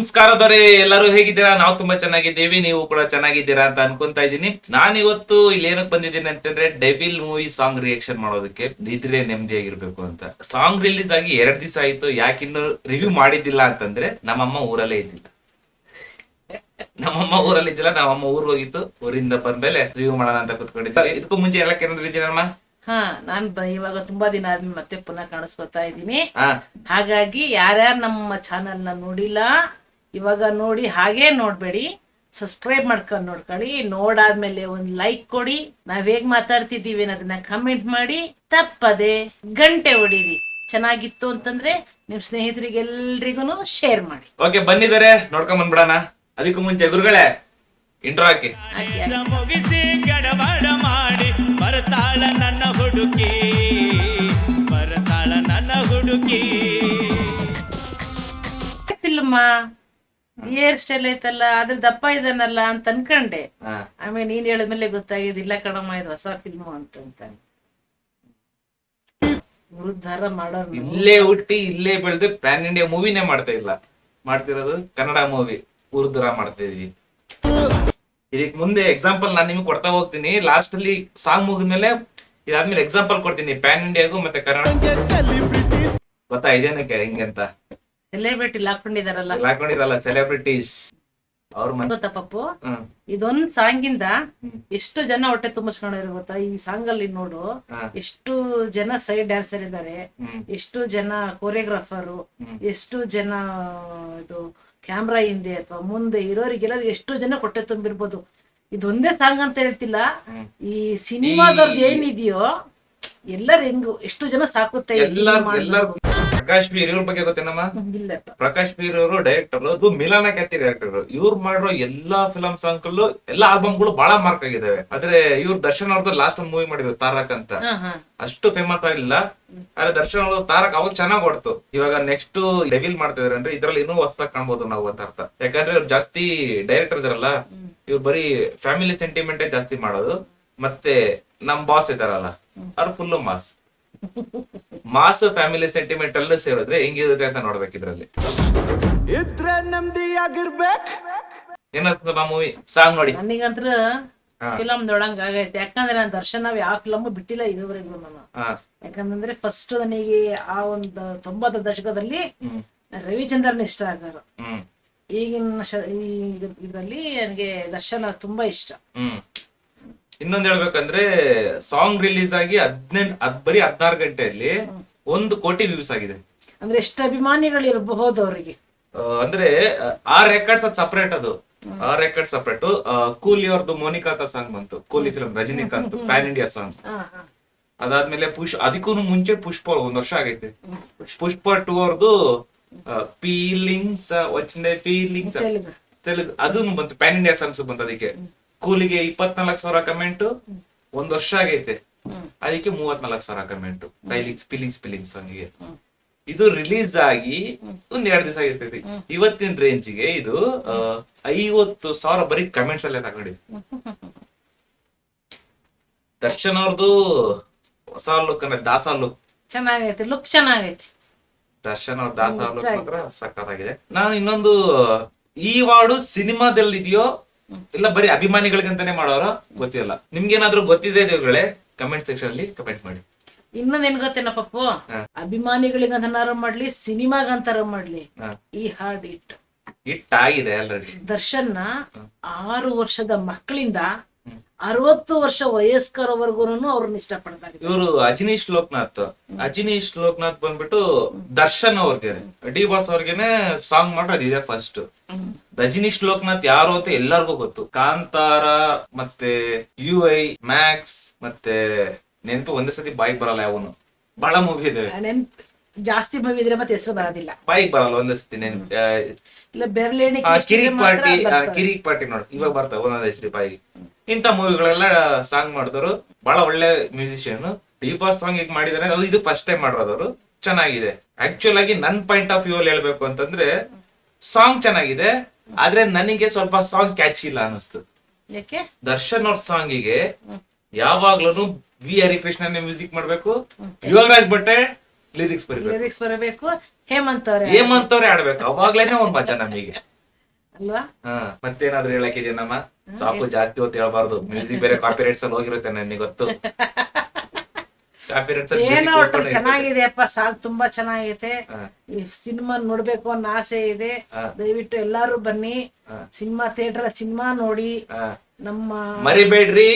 ನಮಸ್ಕಾರದವರೇ, ಎಲ್ಲರೂ ಹೇಗಿದ್ದೀರಾ? ನಾವು ತುಂಬಾ ಚೆನ್ನಾಗಿದ್ದೀವಿ, ನೀವು ಕೂಡ ಚೆನ್ನಾಗಿದ್ದೀರಾ ಅಂತ ಅನ್ಕೊಂತಾ ಇದ್ದೀನಿ. ನಾನು ಇವತ್ತು ಇಲ್ಲಿ ಏನಕ್ಕೆ ಬಂದಿದ್ದೀನಿ ಅಂತಂದ್ರೆ ಡೆವಿಲ್ ಮೂವಿ ಸಾಂಗ್ ರಿಯಾಕ್ಷನ್ ಮಾಡೋದಕ್ಕೆ. ಇದ್ರೆ ನೆಮ್ಮದಿಯಾಗಿರ್ಬೇಕು ಅಂತ. ಸಾಂಗ್ ರಿಲೀಸ್ ಆಗಿ 2 ದಿವಸ ಆಯ್ತು, ಯಾಕಿನ್ನು ರಿವ್ಯೂ ಮಾಡಿದ್ದಿಲ್ಲ ಅಂತಂದ್ರೆ ನಮ್ಮಮ್ಮ ಊರಲ್ಲೇ ಇದ್ದಿಲ್ಲ. ನಮ್ಮಮ್ಮ ಊರಿಗೆ ಹೋಗಿತ್ತು. ಊರಿಂದ ಬಂದ್ಮೇಲೆ ರಿವ್ಯೂ ಮಾಡೋಣ ಅಂತ ಕುತ್ಕೊಂಡಿದ್ದೆ. ಇದಕ್ಕೂ ಮುಂಚೆ ಎಲ್ಲ ಕೇಳಿದ್ದೀನಮ್ಮ. ನಾನ್ ಇವಾಗ ತುಂಬಾ ದಿನ ಆದ್ಮೇಲೆ ಮತ್ತೆ ಪುನಃ ಕಾಣಿಸ್ಕೊತಾ ಇದ್ದೀನಿ. ಹಾಗಾಗಿ ಯಾರ್ಯಾರು ನಮ್ಮ ಚಾನೆಲ್ ನ ನೋಡಿಲ್ಲ ಇವಾಗ ನೋಡಿ, ಹಾಗೇ ನೋಡ್ಬೇಡಿ, ಸಬ್ಸ್ಕ್ರೈಬ್ ಮಾಡ್ಕೊಂಡು ನೋಡ್ಕೊಳ್ಳಿ. ನೋಡಾದ್ಮೇಲೆ ಒಂದ್ ಲೈಕ್ ಕೊಡಿ, ನಾವ್ ಹೇಗ್ ಮಾತಾಡ್ತಿದ್ದೀವಿ ಅನ್ನೋದನ್ನ ಕಮೆಂಟ್ ಮಾಡಿ, ತಪ್ಪದೆ ಗಂಟೆ ಹೊಡೀರಿ. ಚೆನ್ನಾಗಿತ್ತು ಅಂತಂದ್ರೆ ನಿಮ್ ಸ್ನೇಹಿತರಿಗೆಲ್ರಿಗೂ ಶೇರ್ ಮಾಡಿ. ಓಕೆ, ಬಂದಿದ್ದಾರೆ, ನೋಡ್ಕೊಂಡ್ ಬಂದ್ಬಿಡೋಣ. ಅದಕ್ಕೂ ಮುಂಚೆ ಗುರುಗಳೇ ಇಂಟ್ರೋ ಹಾಕಿ. ಮುಗಿಸಿ ಗಡಬಡ ಮಾಡಿ ಬರ್ತಾಳ ನನ್ನ ಹುಡುಕಿ, ಬರ್ತಾಳ ನನ್ನ ಹುಡುಕಿ. ಫಿಲ್ಮ ಹೇರ್ ಸ್ಟೈಲ್ ಐತಲ್ಲ, ಅದ್ರ ದಪ್ಪ ಇದನ್ನಲ್ಲ ಅಂತ ಅನ್ಕಂಡೆ. ಆಮೇಲೆ ನೀನ್ ಹೇಳಿದ್ಮೇಲೆ ಗೊತ್ತಾಗಿದ್ದಿಲ್ಲ ಕಣಮ್ಮ, ಇದು ಹೊಸ ಫಿಲ್ಮ್ ಅಂತ. ಉದ್ಧಾರ ಮಾಡೋರು ಇಲ್ಲೇ ಹುಟ್ಟಿ ಇಲ್ಲೇ ಬೆಳೆದು ಪ್ಯಾನ್ ಇಂಡಿಯಾ ಮೂವಿನೇ ಮಾಡ್ತಿರೋದು ಕನ್ನಡ ಮೂವಿ ಉರ್ದುರ ಮಾಡ್ತಾ ಇದೀವಿ. ಇದಕ್ ಮುಂದೆ ಎಕ್ಸಾಂಪಲ್ ನಾನು ನಿಮ್ಗೆ ಕೊಡ್ತಾ ಹೋಗ್ತೀನಿ. ಲಾಸ್ಟ್ ಅಲ್ಲಿ ಸಾಂಗ್ ಮುಗಿದ್ಮೇಲೆ ಇದಾದ್ಮೇಲೆ ಎಕ್ಸಾಂಪಲ್ ಕೊಡ್ತೀನಿ ಪ್ಯಾನ್ ಇಂಡಿಯಾಗೂ ಮತ್ತೆ ಕನ್ನಡ. ಗೊತ್ತಾ ಇದೇನಕ್ಕೆ ಹಿಂಗೆ ಅಂತ? ಸೆಲೆಬ್ರಿಟಿ ಹಾಕೊಂಡಿರಲ್ಲ, ಸೆಲೆಬ್ರಿಟೀಸ್ ಅವ್ರ ಗೊತ್ತಾ ಪಪ್ಪು, ಇದೊಂದ್ ಸಾಂಗಿಂದ ಎಷ್ಟು ಜನ ಹೊಟ್ಟೆ ತುಂಬಿಸ್ಕೊಂಡಿರೋ ಗೊತ್ತಾ? ಈ ಸಾಂಗ್ ಅಲ್ಲಿ ನೋಡು, ಎಷ್ಟು ಜನ ಸೈಡ್ ಡ್ಯಾನ್ಸರ್ ಇದ್ದಾರೆ, ಎಷ್ಟು ಜನ ಕೋರಿಯೋಗ್ರಾಫರು, ಎಷ್ಟು ಜನ ಇದು ಕ್ಯಾಮ್ರಾ ಹಿಂದೆ ಅಥವಾ ಮುಂದೆ ಇರೋರಿಗೆಲ್ಲ ಎಷ್ಟು ಜನ ಹೊಟ್ಟೆ ತುಂಬಿರ್ಬೋದು. ಇದೊಂದೇ ಸಾಂಗ್ ಅಂತ ಹೇಳ್ತಿಲ್ಲ, ಈ ಸಿನಿಮಾದವ್ರದ್ದು ಏನಿದೆಯೋ ಎಲ್ಲರೂ ಹೆಂಗು ಎಷ್ಟು ಜನ ಸಾಕುತ್ತೆ. ಪ್ರಕಾಶ್ ಬೀರ್ ಇವ್ರ ಬಗ್ಗೆ ಗೊತ್ತೇನಮ್ಮ? ಪ್ರಕಾಶ್ ಬೀರ್ ಅವರು ಡೈರೆಕ್ಟರ್, ಅದು ಮಿಲಾನ ಖ್ಯಾತಿ ಡೈರೆಕ್ಟರ್. ಇವ್ರು ಮಾಡಿರೋ ಎಲ್ಲಾ ಫಿಲಂ ಸಾಂಗ್ ಎಲ್ಲಾ ಆಲ್ಬಮ್ಗಳು ಬಹಳ ಮಾರ್ಕ್ ಆಗಿದಾವೆ. ಆದ್ರೆ ಇವ್ರು ದರ್ಶನ್ ಅವ್ರದ್ದು ಲಾಸ್ಟ್ ಒಂದು ಮೂವಿ ಮಾಡಿದ್ರು ತಾರಕ್ ಅಂತ, ಅಷ್ಟು ಫೇಮಸ್ ಆಗಿಲ್ಲ. ಆದ್ರೆ ದರ್ಶನ್ ಅವ್ರದ್ದು ತಾರಕ್ ಅವಾಗ ಚೆನ್ನಾಗ್ ಹೊಡ್ತು. ಇವಾಗ ನೆಕ್ಸ್ಟ್ ಡೆವಿಲ್ ಮಾಡ್ತಿದಾರೆ ಅಂದ್ರೆ ಇದ್ರಲ್ಲಿ ಇನ್ನೂ ಹೊಸದಾಗಿ ಕಾಣ್ಬೋದು ನಾವು ಅಂತ ಅರ್ಥ. ಯಾಕಂದ್ರೆ ಇವ್ರು ಜಾಸ್ತಿ ಡೈರೆಕ್ಟರ್ ಇದಾರಲ್ಲ, ಇವ್ರು ಬರೀ ಫ್ಯಾಮಿಲಿ ಸೆಂಟಿಮೆಂಟೇ ಜಾಸ್ತಿ ಮಾಡೋದು. ಮತ್ತೆ ನಮ್ ಬಾಸ್ ಇದಾರಲ್ಲ, ಅವ್ರು ಫುಲ್ ಮಾಸ್ ಫ್ಯಾಮಿಲಿ ಸೆಂಟಿಮೆಂಟ್ ಅಲ್ಲೂ ಸೇರಿದ್ರೆ ಹೆಂಗಿರುತ್ತೆ ಅಂತ ನೋಡ್ಬೇಕು. ಇದ್ರಲ್ಲಿ ಇದ್ರೆ ನೆಮ್ಮದಿಯಾಗಿರ್ಬೇಕು. ಏನಾಗ್ತದ ಮೂವಿ ಸಾಂಗ್ ನೋಡಿ? ನನಗಂತ್ರ ಫಿಲಮ್ ನೋಡಂಗ ಆಗೈತೆ. ಯಾಕಂದ್ರೆ ನಾನು ದರ್ಶನ್ ಯಾವ ಫಿಲಮ್ ಬಿಟ್ಟಿಲ್ಲ ಇದುವರೆಗೂ ನಾನು. ಯಾಕಂದ್ರೆ ಫಸ್ಟ್ ನನಗೆ ಆ ಒಂದು 90ರ ದಶಕದಲ್ಲಿ ರವಿಚಂದ್ರನ್ ಇಷ್ಟ ಆಗಾರು. ಈಗಿನ ಇದ್ರಲ್ಲಿ ನನಗೆ ದರ್ಶನ್ ತುಂಬಾ ಇಷ್ಟ. ಇನ್ನೊಂದ್ ಹೇಳ್ಬೇಕಂದ್ರೆ ಸಾಂಗ್ ರಿಲೀಸ್ ಆಗಿ ಬರೀ 16 ಗಂಟೆಯಲ್ಲಿ 1 ಕೋಟಿ ವ್ಯೂಸ್ ಆಗಿದೆ. ಅಂದ್ರೆ ಎಷ್ಟು ಅಭಿಮಾನಿಗಳು ಇರಬಹುದು ಅವರಿಗೆ. ಅಂದ್ರೆ ಆ ರೆಕಾರ್ಡ್ಸ್ ಅದು ಸಪರೇಟ್. ಆ ರೆಕಾರ್ಡ್ ಸಪರೇಟ್. ಕೂಲಿ ಅವ್ರದ್ದು ಮೋನಿಕಾತ ಸಾಂಗ್ ಬಂತು, ಕೂಲಿ film Rajinikanth PAN India song. ಅದಾದ್ಮೇಲೆ ಅದಕ್ಕೂ ಮುಂಚೆ ಪುಷ್ಪ 1 ವರ್ಷ ಆಗೈತೆ. ಪುಷ್ಪ 2 ಅವ್ರದ್ದು ಫೀಲಿಂಗ್ಸ್ ಫೀಲಿಂಗ್ಸ್ ತೆಲುಗು ಅದನ್ನು ಬಂತು, ಪ್ಯಾನ್ ಇಂಡಿಯಾ ಸಾಂಗ್ಸ್ ಬಂತು. ಅದಕ್ಕೆ ಕೂಲಿಗೆ 24,000 ಕಮೆಂಟ್, 1 ವರ್ಷ ಆಗೈತೆ. ಅದಕ್ಕೆ 34,000 ಕಮೆಂಟ್ ಫೀಲಿಂಗ್ಸ್ ಸಾಂಗಿಗೆ. ಇದು ರಿಲೀಸ್ ಆಗಿ 1-2 ದಿವಸ ಆಗಿರ್ತೈತಿ. ಇವತ್ತಿನ ರೇಂಜ್ಗೆ ಇದು 50,000 ಬರೀ ಕಮೆಂಟ್ಸ್ ಅಲ್ಲೇ ತಗೊಂಡಿ. ದರ್ಶನ್ ಅವ್ರದ್ದು ಹೊಸ ಲುಕ್ ಅಂದ್ರೆ ದಾಸ ಲುಕ್ ಚೆನ್ನಾಗೈತಿ. ಲುಕ್ ಚೆನ್ನಾಗೈತಿ ದರ್ಶನ್ ಅವ್ರ ದಾಸ ಲುಕ್ ಮಾತ್ರ ಸಕ್ಕತ್ತಾಗಿದೆ. ನಾನು ಇನ್ನೊಂದು, ಈ ವಾರ್ಡು ಸಿನಿಮಾದಲ್ಲಿ ಇದೆಯೋ ಇಲ್ಲ ಬರೀ ಅಭಿಮಾನಿಗಳಿಗಂತಾನೆ ಮಾಡೋರ ಗೊತ್ತಿಲ್ಲ. ನಿಮ್ಗೇನಾದ್ರೂ ಗೊತ್ತಿದೆ ದೇವ್ಗಳೇ ಕಮೆಂಟ್ ಸೆಕ್ಷನ್ ಅಲ್ಲಿ ಕಮೆಂಟ್ ಮಾಡಿ. ಇನ್ನೊಂದ್ ಏನ್ ಗೊತ್ತೇನ ಪಪ್ಪು, ಅಭಿಮಾನಿಗಳಿಗಂತನಾರ ಮಾಡ್ಲಿ ಸಿನಿಮಾಗಂತಾರ ಮಾಡ್ಲಿ, ಈ ಹಾಡ್ ಹಿಟ್ ಆಗಿದೆ ಆಲ್ರೆಡಿ. ದರ್ಶನ್ 6 ವರ್ಷದ ಮಕ್ಕಳಿಂದ 60 ವರ್ಷ ವಯಸ್ಕರವರೆಗೂ ಅವ್ರನ್ನ ಇಷ್ಟಪಡ್ತಾರೆ. ಇವರು ಅಜನೀಶ್ ಲೋಕನಾಥ್ ಬಂದ್ಬಿಟ್ಟು ದರ್ಶನ್ ಅವ್ರಿಗೆ, ಡಿ ಬಾಸ್ ಅವ್ರಿಗೆನೆ ಸಾಂಗ್ ಮಾಡೋದು ಇದೆ ಫಸ್ಟ್. ರಜನೀಶ್ ಲೋಕನಾಥ್ ಯಾರು ಅಂತ ಎಲ್ಲರಿಗೂ ಗೊತ್ತು. ಕಾಂತಾರ ಮತ್ತೆ UI ಮ್ಯಾಕ್ಸ್ ಮತ್ತೆ ನೆನಪು ಒಂದೇ ಸತಿ ಬಾಯಿಗೆ ಬರಲ್ಲ. ಅವನು ಬಹಳ ಮೂವಿ ಇದೆ, ಜಾಸ್ತಿ ಮೂವಿ ಇದ್ರೆ ಮತ್ತೆ ಹೆಸರು ಬರೋದಿಲ್ಲ, ಬಾಯಿಗೆ ಬರಲ್ಲ ಒಂದೇ ಸತಿ. ಕಿರಿಕ್ ಪಾರ್ಟಿ ನೋಡಿ ಇವಾಗ ಬರ್ತಾವ ಒಂದೊಂದ್ ಹೆಸರು ಬಾಯಿಗೆ. ಇಂತ ಮೂವಿಗಳೆಲ್ಲ ಸಾಂಗ್ ಮಾಡಿದವರು ಬಹಳ ಒಳ್ಳೆ ಮ್ಯೂಸಿಷಿಯನ್. ಡಿ ಬಾಸ್ ಸಾಂಗ್ ಈಗ ಮಾಡಿದಾರೆ, ಅದು ಇದು ಫಸ್ಟ್ ಟೈಮ್ ಮಾಡಿರೋದವರು. ಚೆನ್ನಾಗಿದೆ. ಆಕ್ಚುಲ್ ಆಗಿ ನನ್ ಪಾಯಿಂಟ್ ಆಫ್ ವ್ಯೂ ಅಲ್ಲಿ ಹೇಳ್ಬೇಕು ಅಂತಂದ್ರೆ ಸಾಂಗ್ ಚೆನ್ನಾಗಿದೆ, ಆದ್ರೆ ನನಗೆ ಸ್ವಲ್ಪ ಸಾಂಗ್ ಕ್ಯಾಚ್ ಇಲ್ಲ ಅನಿಸ್ತು. ದರ್ಶನ್ ಅವ್ರ ಸಾಂಗಿಗೆ ಯಾವಾಗ್ಲೂ ವಿ ಹರಿಕೃಷ್ಣನೇ ಮ್ಯೂಸಿಕ್ ಮಾಡ್ಬೇಕು, ಯುವರಾಜ್ ಭಟ್ಟೆ ಲಿರಿಕ್ಸ್ ಬರಬೇಕು, ಹೇಮಂತ್ ಅವ್ರೆ ಆಡ್ಬೇಕು. ಅವಾಗ್ಲೇನೆ ಒಂದ್ ಮಜಾ ನಮಗೆ. ಅಲ್ವಾ? ಮತ್ತೇನಾದ್ರೂ ಹೇಳಕ್ಕಿದೇನಮ್ಮ? ಸಾಕು, ಜಾಸ್ತಿ ಹೊತ್ತು ಹೇಳ್ಬಾರ್ದು. ಮ್ಯೂಸಿಕ್ ಬೇರೆ ಕಾಪಿ ರೈಟ್ಸ್ ಅಲ್ಲಿ ಹೋಗಿರುತ್ತೆ, ನನಗೆ ಗೊತ್ತು. ಕಾಪಿ ರೈಟ್ಸ್ ಏನೋ ಒಟ್ಟು ಚೆನ್ನಾಗಿದೆಯಪ್ಪ, ಸಾಂಗ್ ತುಂಬಾ ಚೆನ್ನಾಗೈತೆ. ಈ ಸಿನಿಮಾ ನೋಡ್ಬೇಕು ಅನ್ನೋ ಆಸೆ ಇದೆ. ದಯವಿಟ್ಟು ಎಲ್ಲಾರು ಬನ್ನಿ, ಸಿನಿಮಾ ಥಿಯೇಟರ್ ಸಿನಿಮಾ ನೋಡಿ. ನಮ್ಮ ಮರಿಬೇಡ್ರಿ,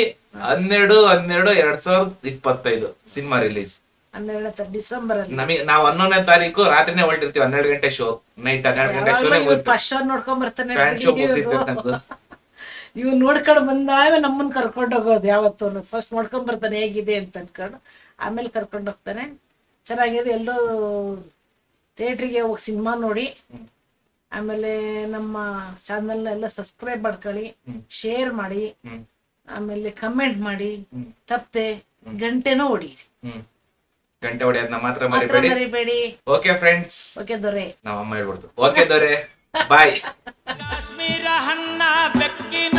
12/12/2025 ಸಿನಿಮಾ ರಿಲೀಸ್. 12 ಡಿಸೆಂಬರ್ ಅಲ್ಲಿ ನಾವು 11ನೇ ತಾರೀಕು ರಾತ್ರಿನೇ ಹೊರಟಿರ್ತೀವಿ. 12 ಗಂಟೆ ಶೋ, ನೈಟ್ 12 ಗಂಟೆ ಶೋನೇ ಫಸ್ಟ್ ಶೋ ನೋಡ್ಕೊಂಡ್ ಬರ್ತಾನೆ. ಫ್ಯಾನ್ ಶೋ ಮುಗ್ದಿರ್ತೈತೆ ನಮ್ದು. ಇವ್ ನೋಡ್ಕೊಂಡ್ ಬಂದಾಗ ನಮ್ಮನ್ನ ಕರ್ಕೊಂಡ್ ಹೋಗೋದು. ಯಾವತ್ತು ಫಸ್ಟ್ ನೋಡ್ಕೊಂಡ್ ಬರ್ತಾನೆ ಹೇಗಿದೆ ಅಂತ ಅನ್ಕೊಂಡು, ಆಮೇಲೆ ಕರ್ಕೊಂಡು ಹೋಗ್ತಾನೆ. ಚೆನ್ನಾಗಿದೆ. ಎಲ್ಲರೂ ಥಿಯೇಟ್ರಿಗೆ ಹೋಗಿ ಸಿನಿಮಾ ನೋಡಿ. ಆಮೇಲೆ ನಮ್ಮ ಚಾನಲ್ ಎಲ್ಲ ಸಬ್ಸ್ಕ್ರೈಬ್ ಮಾಡ್ಕೊಳ್ಳಿ, ಶೇರ್ ಮಾಡಿ, ಆಮೇಲೆ ಕಮೆಂಟ್ ಮಾಡಿ. ತಪ್ಪದೆ ಗಂಟೆನೂ ಹೊಡೀರಿ. ಗಂಟೆ ಹೊಡೆಯೋದನ್ನ ಮಾತ್ರ ಮರಿಬೇಡಿ. Okay friends. ಓಕೆ ದೊರೆ. ನಾವ್ ಅಮ್ಮ ಹೇಳ್ಬಿಡ್ತು. ಓಕೆ ದೊರೆ, ಬಾಯ್. ಕಾಶ್ಮೀರ ಹಣ್ಣ ಬೆಕ್ಕಿನ